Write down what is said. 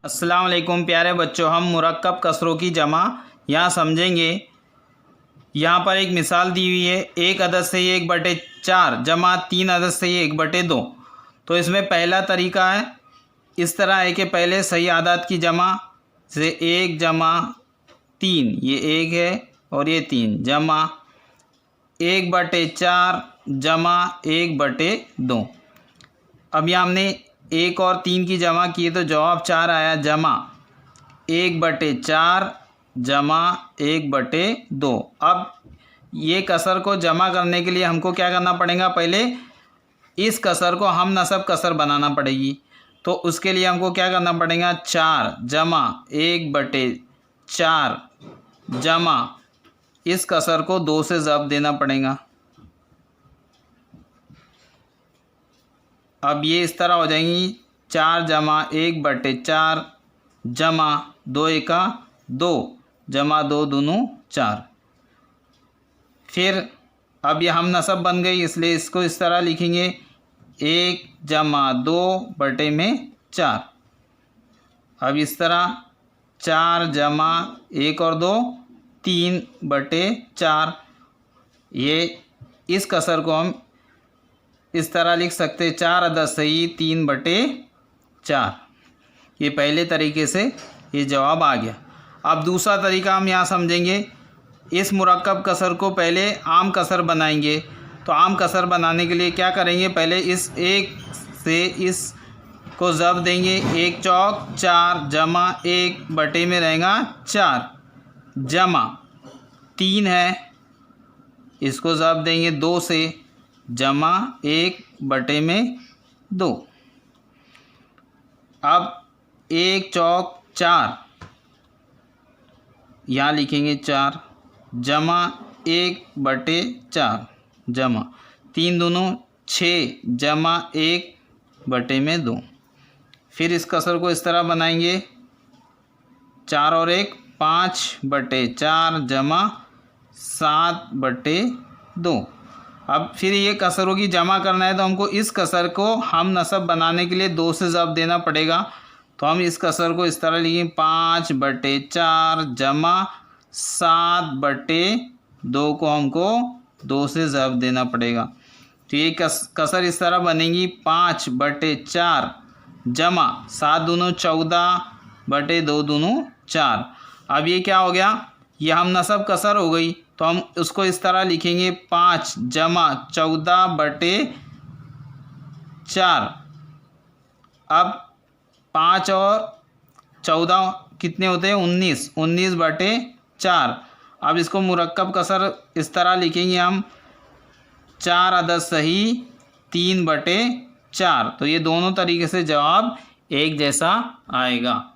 अस्सलाम वालेकुम प्यारे बच्चों, हम मुरक्कब कसरों की जमा यहाँ समझेंगे। यहाँ पर एक मिसाल दी हुई है, एक अदद से ये 1/4 जमा 3 अदद से ये 1/2। तो इसमें पहला तरीका है इस तरह है कि पहले सही आदाद की जमा से 1 जमा 3, ये 1 है और ये 3 जमा 1/4 जमा 1/2। अब यहाँ हमने 1 और 3 की जमा की तो जवाब 4 आया, जमा 1/4 जमा 1/2। अब ये कसर को जमा करने के लिए हमको क्या करना पड़ेगा, पहले इस कसर को हम नसब कसर बनाना पड़ेगी। तो उसके लिए हमको क्या करना पड़ेगा, 4 जमा 1/4 जमा इस कसर को 2 से ज़ब्त देना पड़ेगा। अब ये इस तरह हो जाएंगी, 4 जमा 1/4 जमा 2 एका 2 जमा 2 दूनों 4। फिर अब ये हम नसब बन गई, इसलिए इसको इस तरह लिखेंगे 1 जमा 2/4। अब इस तरह 4 जमा 1 और 2 3/4। ये इस कसर को हम इस तरह लिख सकते 4 अदद सही 3/4। ये पहले तरीके से ये जवाब आ गया। अब दूसरा तरीका हम यहाँ समझेंगे। इस मुरक्कब कसर को पहले आम कसर बनाएंगे। तो आम कसर बनाने के लिए क्या करेंगे, पहले इस 1 से इस को ज़ब्त देंगे, 1 चौक 4 जमा 1/4 में रहेगा 4 जमा 3 है, इसको ज़ब्त देंगे 2 से जमा 1/2। अब 1 चौक 4 यहाँ लिखेंगे 4 जमा 1/4 जमा 3 दूनों 6 जमा 1/2। फिर इस कसर को इस तरह बनाएंगे, 4 और 1 5/4 जमा 7/2। अब फिर ये कसरों की जमा करना है तो हमको इस कसर को हम नसब बनाने के लिए 2 से ज़ब्त देना पड़ेगा। तो हम इस कसर को इस तरह लिखेंगे, 5/4 जमा 7/2 को हमको 2 से ज़ब्त देना पड़ेगा। तो ये कसर इस तरह बनेगी, 5/4 जमा 7 दूनों 14/2 दूनों 4। अब ये क्या हो गया, ये हम नसब कसर हो गई। तो हम उसको इस तरह लिखेंगे, 5 जमा 14/4। अब 5 और 14 कितने होते हैं, 19/4। अब इसको मुरक्कब कसर इस तरह लिखेंगे हम, 4 अदद सही 3/4। तो ये दोनों तरीके से जवाब एक जैसा आएगा।